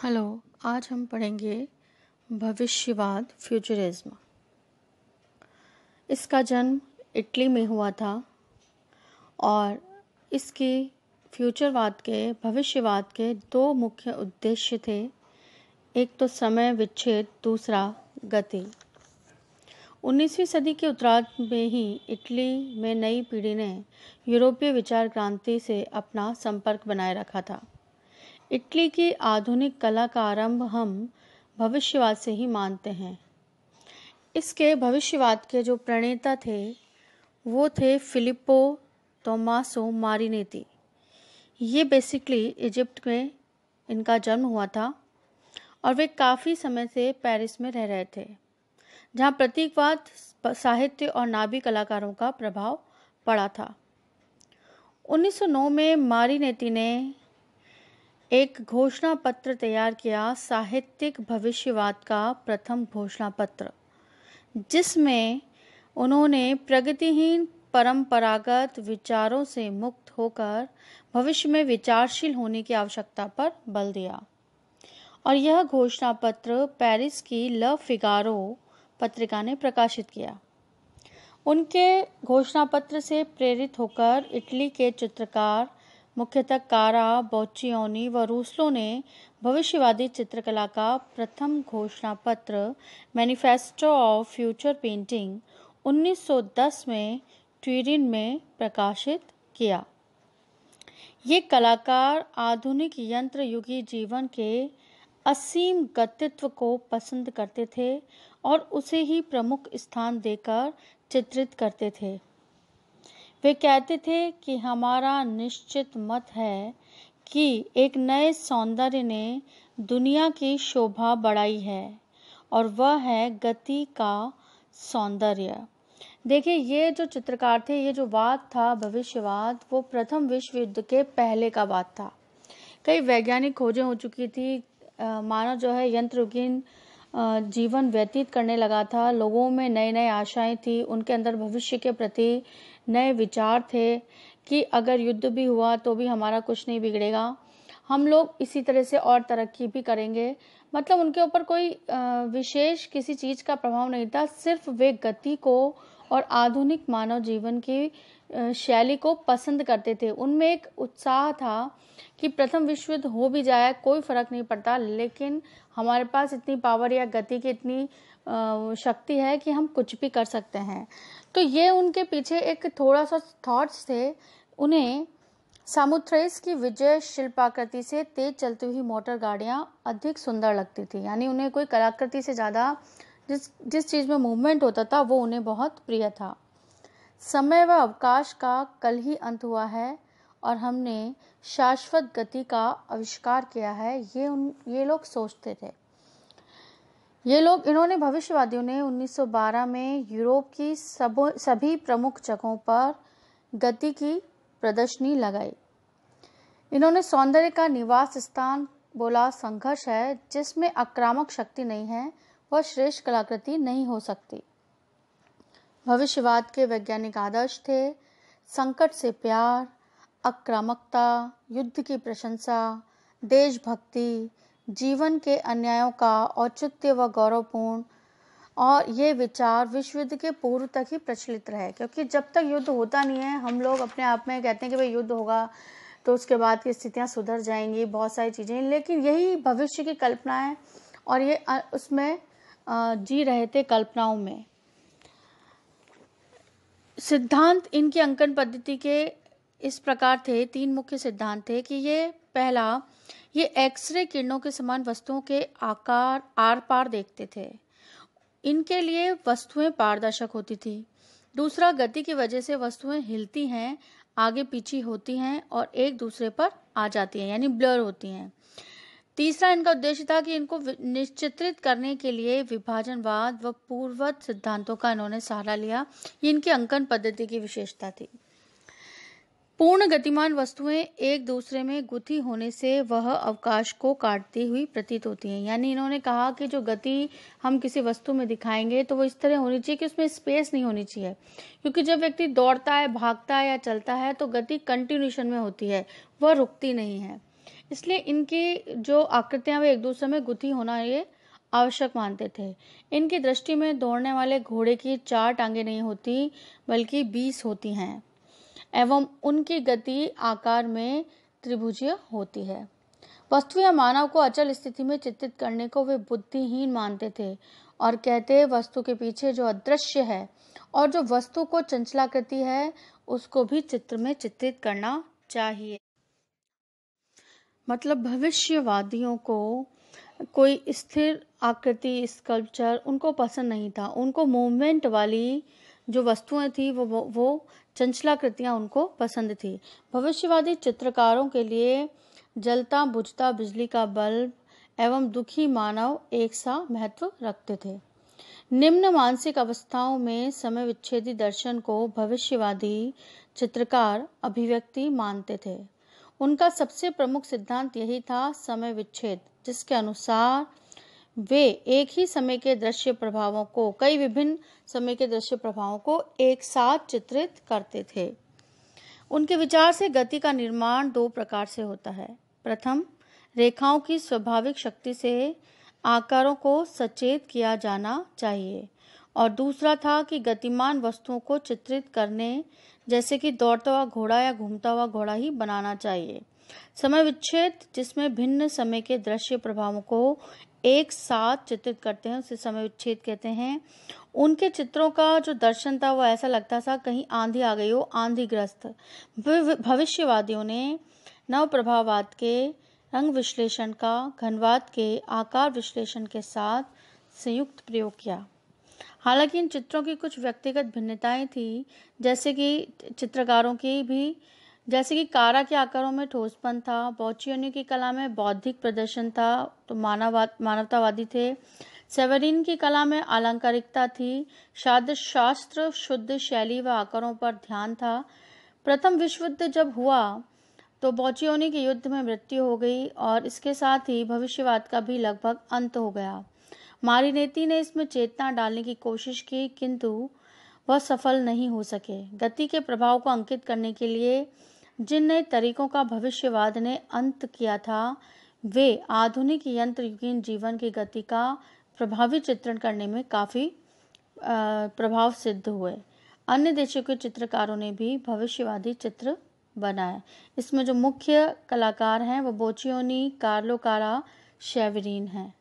Hello. आज हम पढ़ेंगे भविष्यवाद, फ्यूचरिज्म। इसका जन्म इटली में हुआ था और इसके फ्यूचरवाद के भविष्यवाद के दो मुख्य उद्देश्य थे। एक तो समय विच्छेद, दूसरा गति। 19वीं सदी के उत्तरार्ध में ही इटली में नई पीढ़ी ने यूरोपीय विचार क्रांति से अपना संपर्क बनाए रखा था। इटली की आधुनिक कला का आरंभ हम भविष्यवाद से ही मानते हैं। इसके भविष्यवाद के जो प्रणेता थे वो थे फिलिप्पो टोमासो मारिनेती। ये बेसिकली इजिप्ट में इनका जन्म हुआ था और वे काफ़ी समय से पेरिस में रह रहे थे, जहाँ प्रतीकवाद, साहित्य और नाभी कलाकारों का प्रभाव पड़ा था। 1909 में मारिनेती ने एक घोषणा पत्र तैयार किया, साहित्यिक भविष्यवाद का प्रथम घोषणा पत्र, जिसमें उन्होंने प्रगतिहीन परंपरागत विचारों से मुक्त होकर भविष्य में विचारशील होने की आवश्यकता पर बल दिया। और यह घोषणा पत्र पेरिस की ल फिगारो पत्रिका ने प्रकाशित किया। उनके घोषणा पत्र से प्रेरित होकर इटली के चित्रकार मुख्यतः कारा, बोच्चियोनी व रूसलो ने भविष्यवादी चित्रकला का प्रथम घोषणा पत्र मैनिफेस्टो ऑफ फ्यूचर पेंटिंग 1910 में ट्यूरिन में प्रकाशित किया। ये कलाकार आधुनिक यंत्र युगी जीवन के असीम गतित्व को पसंद करते थे और उसे ही प्रमुख स्थान देकर चित्रित करते थे। वे कहते थे कि हमारा निश्चित मत है कि एक नए सौंदर्य ने दुनिया की शोभा बढ़ाई है और वह है गति का सौंदर्य। देखिए, ये जो चित्रकार थे, ये जो वाद था भविष्यवाद, वो प्रथम विश्व युद्ध के पहले का वाद था। कई वैज्ञानिक खोजें हो चुकी थी। मानव जो है यंत्रयुगीन जीवन व्यतीत करने लगा था। लोगों में नई नई आशाएं थी, उनके अंदर भविष्य के प्रति नए विचार थे कि अगर युद्ध भी हुआ तो भी हमारा कुछ नहीं बिगड़ेगा, हम लोग इसी तरह से और तरक्की भी करेंगे। मतलब उनके ऊपर कोई विशेष किसी चीज़ का प्रभाव नहीं था, सिर्फ वे गति को और आधुनिक मानव जीवन की शैली को पसंद करते थे। उनमें एक उत्साह था कि प्रथम विश्व युद्ध हो भी जाए कोई फर्क नहीं पड़ता, लेकिन हमारे पास इतनी पावर या गति की इतनी शक्ति है कि हम कुछ भी कर सकते हैं। तो ये उनके पीछे एक थोड़ा सा थॉट्स थे। उन्हें सामुथ्रेस की विजय शिल्पाकृति से तेज चलती हुई मोटर गाड़ियां अधिक सुंदर लगती थी। यानी उन्हें कोई कलाकृति से ज़्यादा जिस चीज़ में मूवमेंट होता था वो उन्हें बहुत प्रिय था। समय व अवकाश का कल ही अंत हुआ है और हमने शाश्वत गति का आविष्कार किया है, ये लोग सोचते थे। इन्होंने भविष्यवादियों ने 1912 में यूरोप की सभी प्रमुख जगहों पर गति की प्रदर्शनी लगाई। इन्होंने सौंदर्य का निवास स्थान बोला संघर्ष है, जिसमें आक्रामक शक्ति नहीं है वह श्रेष्ठ कलाकृति नहीं हो सकती। भविष्यवाद के वैज्ञानिक आदर्श थे संकट से प्यार, आक्रामकता, युद्ध की प्रशंसा, देशभक्ति, जीवन के अन्यायों का औचित्य व गौरवपूर्ण। और ये विचार विश्व युद्ध के पूर्व तक ही प्रचलित रहे, क्योंकि जब तक युद्ध होता नहीं है हम लोग अपने आप में कहते हैं कि भाई युद्ध होगा तो उसके बाद की स्थितियां सुधर जाएंगी, बहुत सारी चीज़ें, लेकिन यही भविष्य की कल्पना है और ये उसमें जी रहे थे कल्पनाओं में। सिद्धांत इनकी अंकन पद्धति के इस प्रकार थे, तीन मुख्य सिद्धांत थे कि पहला, ये एक्सरे किरणों के समान वस्तुओं के आकार आर पार देखते थे, इनके लिए वस्तुएं पारदर्शक होती थी। दूसरा, गति की वजह से वस्तुएं हिलती हैं, आगे पीछे होती हैं और एक दूसरे पर आ जाती हैं, यानी ब्लर होती हैं। तीसरा, इनका उद्देश्य था कि इनको निश्चित्रित करने के लिए विभाजनवाद व पूर्ववत सिद्धांतों का इन्होंने सहारा लिया। ये इनकी अंकन पद्धति की विशेषता थी। पूर्ण गतिमान वस्तुएं एक दूसरे में गुथी होने से वह अवकाश को काटती हुई प्रतीत होती हैं। यानी इन्होंने कहा कि जो गति हम किसी वस्तु में दिखाएंगे तो वो इस तरह होनी चाहिए कि उसमें स्पेस नहीं होनी चाहिए, क्योंकि जब व्यक्ति दौड़ता है, भागता है या चलता है तो गति कंटिन्यूशन में होती है, वह रुकती नहीं है। इसलिए इनकी जो आकृतियां वे एक दूसरे में गुथी होना ये आवश्यक मानते थे। इनकी दृष्टि में दौड़ने वाले घोड़े की 4 टांगें नहीं होती बल्कि 20 होती हैं एवं उनकी गति आकार में त्रिभुजीय होती है। वस्तु या मानव को अचल स्थिति में चित्रित करने को वे बुद्धिहीन मानते थे और कहते वस्तु के पीछे जो अदृश्य है और जो वस्तु को चंचलाकृति है उसको भी चित्र में चित्रित करना चाहिए। मतलब भविष्यवादियों को कोई स्थिर आकृति स्कल्पचर उनको पसंद नहीं था। उनको मूवमेंट वाली जो वस्तुएं थी वो चंचलाकृतियां उनको पसंद थी। भविष्यवादी चित्रकारों के लिए जलता बुझता बिजली का बल्ब एवं दुखी मानव एक सा महत्व रखते थे। निम्न मानसिक अवस्थाओं में समय विच्छेदी दर्शन को भविष्यवादी चित्रकार अभिव्यक्ति मानते थे। उनका सबसे प्रमुख सिद्धांत यही था समय विच्छेद, जिसके अनुसार वे एक ही समय के दृश्य प्रभावों को कई विभिन्न समय के दृश्य प्रभावों को एक साथ चित्रित करते थे। उनके विचार से गति का निर्माण 2 प्रकार से होता है। प्रथम, रेखाओं की स्वाभाविक शक्ति से आकारों को सचेत किया जाना चाहिए और दूसरा था कि गतिमान वस्तुओं को चित्रित करने जैसे कि दौड़ता हुआ घोड़ा या घूमता हुआ घोड़ा ही बनाना चाहिए। समय विच्छेद जिसमें भिन्न समय के दृश्य प्रभावों को एक साथ चित्रित करते हैं उसे समय विच्छेद कहते हैं। उनके चित्रों का जो दर्शन था वो ऐसा लगता था कहीं आंधी आ गई हो, आंधीग्रस्त। भविष्यवादियों ने नव प्रभाववाद के रंग विश्लेषण का घनवाद के आकार विश्लेषण के साथ संयुक्त प्रयोग किया। हालांकि इन चित्रों की कुछ व्यक्तिगत भिन्नताएं थी, जैसे कि चित्रकारों की भी, जैसे कि कारा के आकारों में ठोसपन था, बोचियोनी की कला में बौद्धिक प्रदर्शन था तो मानवतावादी थे, सेवरिन की कला में अलंकारिकता थी, साध्य शास्त्र शुद्ध शैली व आकारों पर ध्यान था। प्रथम विश्व युद्ध जब हुआ तो बोचियोनी के युद्ध में मृत्यु हो गई और इसके साथ ही भविष्यवाद का भी लगभग अंत हो गया। मारिनेती ने इसमें चेतना डालने की कोशिश की किंतु वह सफल नहीं हो सके। गति के प्रभाव को अंकित करने के लिए जिन नए तरीकों का भविष्यवाद ने अंत किया था वे आधुनिक यंत्र युगीन जीवन की गति का प्रभावी चित्रण करने में काफी प्रभाव सिद्ध हुए। अन्य देशों के चित्रकारों ने भी भविष्यवादी चित्र बनाए। इसमें जो मुख्य कलाकार हैं वो बोचियोनी, कार्लो कारा, सेवरिन हैं।